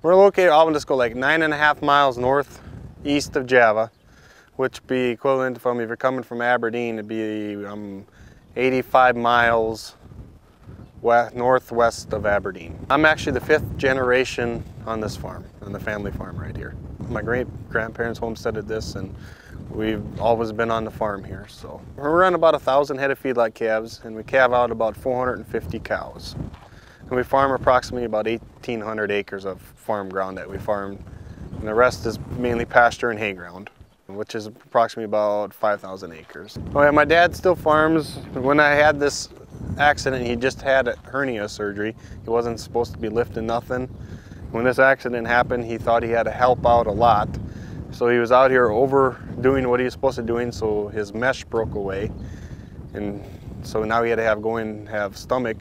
We're located, I'll just go like 9.5 miles northeast of Java, which be equivalent from, if you're coming from Aberdeen, it'd be 85 miles northwest of Aberdeen. I'm actually the 5th generation on this farm, on the family farm right here. My great-grandparents homesteaded this, and we've always been on the farm here. So we're running about 1,000 head of feedlot calves, and we calve out about 450 cows. And we farm approximately about 1,800 acres of farm ground that we farm, and the rest is mainly pasture and hay ground, which is approximately about 5,000 acres. Oh yeah, my dad still farms. When I had this accident, he just had a hernia surgery. He wasn't supposed to be lifting nothing. When this accident happened, he thought he had to help out a lot. So he was out here overdoing what he was supposed to doing, so his mesh broke away. And so now he had to go in and have stomach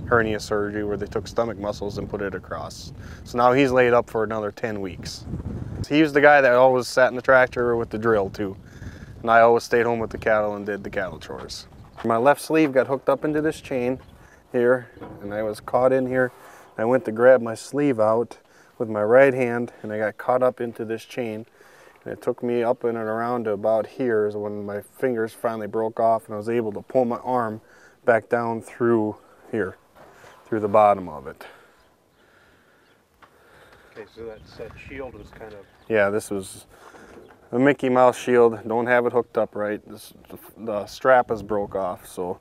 hernia surgery where they took stomach muscles and put it across. So now he's laid up for another 10 weeks. He was the guy that always sat in the tractor with the drill too. And I always stayed home with the cattle and did the cattle chores. My left sleeve got hooked up into this chain here, and I was caught in here. I went to grab my sleeve out with my right hand, and I got caught up into this chain. And it took me up and around to about here is when my fingers finally broke off, and I was able to pull my arm back down through here, through the bottom of it. Okay, so that shield was kind of... Yeah, this was a Mickey Mouse shield. Don't have it hooked up right. The strap is broke off, so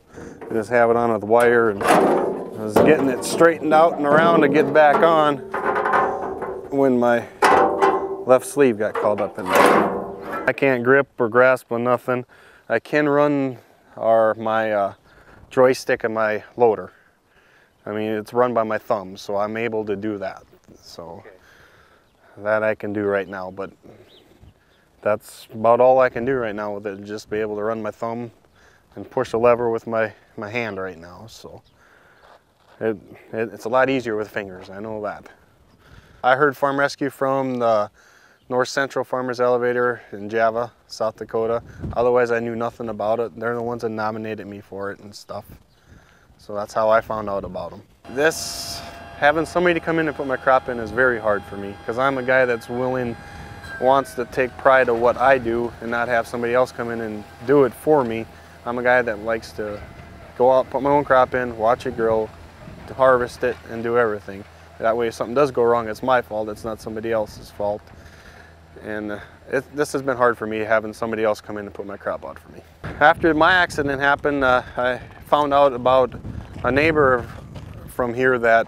I just have it on with wire, and I was getting it straightened out and around to get back on when my left sleeve got caught up in there. I can't grip or grasp on nothing. I can run my joystick and my loader. I mean, it's run by my thumb, so I'm able to do that. So that I can do right now, but that's about all I can do right now with it, just be able to run my thumb and push a lever with my hand right now. So it's a lot easier with fingers, I know that. I heard Farm Rescue from the North Central Farmers Elevator in Java, South Dakota. Otherwise, I knew nothing about it. They're the ones that nominated me for it and stuff. So that's how I found out about them. Having somebody to come in and put my crop in is very hard for me, because I'm a guy that's wants to take pride of what I do and not have somebody else come in and do it for me. I'm a guy that likes to go out, put my own crop in, watch it grow, to harvest it, and do everything. That way if something does go wrong, it's my fault, it's not somebody else's fault. And this has been hard for me, having somebody else come in and put my crop out for me. After my accident happened, I found out about a neighbor from here that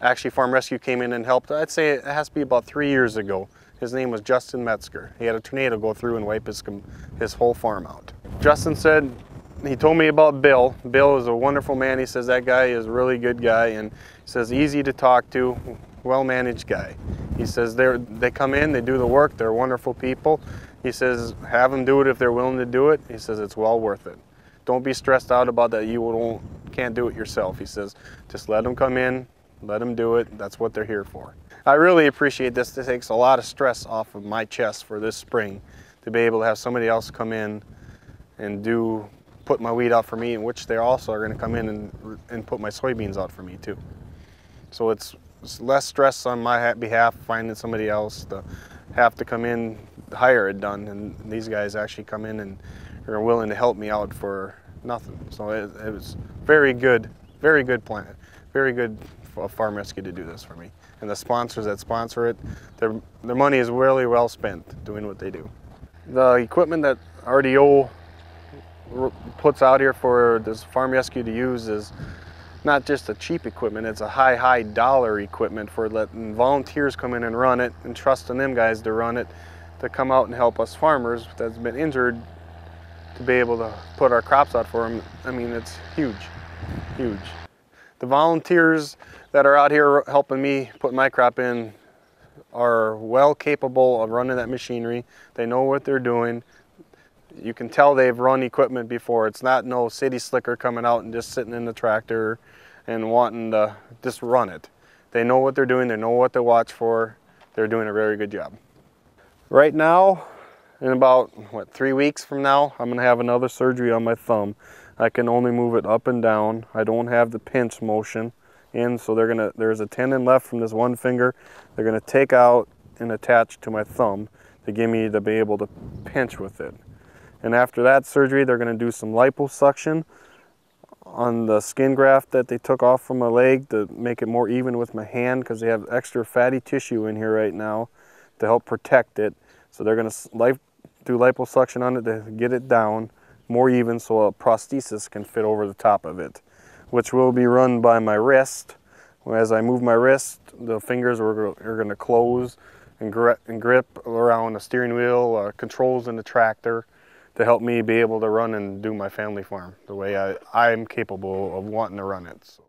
actually Farm Rescue came in and helped. I'd say it has to be about 3 years ago. His name was Justin Metzger. He had a tornado go through and wipe his whole farm out. Justin said, he told me about Bill. Bill is a wonderful man. He says that guy is a really good guy, and he says easy to talk to, well-managed guy. He says they come in, they do the work, they're wonderful people. He says have them do it if they're willing to do it. He says it's well worth it. Don't be stressed out about that you can't do it yourself. He says just let them come in, let them do it. That's what they're here for. I really appreciate this. This takes a lot of stress off of my chest for this spring to be able to have somebody else come in and put my wheat out for me, in which they also are going to come in and put my soybeans out for me too. So it's less stress on my behalf finding somebody else to have to come in, hire it done, and these guys actually come in and are willing to help me out for nothing. So it was very good plan, very good for Farm Rescue to do this for me. And the sponsors that sponsor it, their money is really well spent doing what they do. The equipment that RDO puts out here for this Farm Rescue to use is not just a cheap equipment, it's a high dollar equipment for letting volunteers come in and run it and trusting them guys to run it, to come out and help us farmers that's been injured to be able to put our crops out for them. I mean, it's huge, huge. The volunteers that are out here helping me put my crop in are well capable of running that machinery. They know what they're doing. You can tell they've run equipment before. It's not no city slicker coming out and just sitting in the tractor and wanting to just run it. They know what they're doing, they know what to watch for. They're doing a very good job. Right now, in about, 3 weeks from now, I'm gonna have another surgery on my thumb. I can only move it up and down. I don't have the pinch motion in. So there's a tendon left from this one finger. They're gonna take out and attach to my thumb to give me to be able to pinch with it. And after that surgery, they're gonna do some liposuction on the skin graft that they took off from my leg to make it more even with my hand, because they have extra fatty tissue in here right now to help protect it. So they're going to do liposuction on it to get it down more even so a prosthesis can fit over the top of it, which will be run by my wrist. As I move my wrist, the fingers are going to close and grip around the steering wheel, controls in the tractor, to help me be able to run and do my family farm the way I'm capable of wanting to run it. So.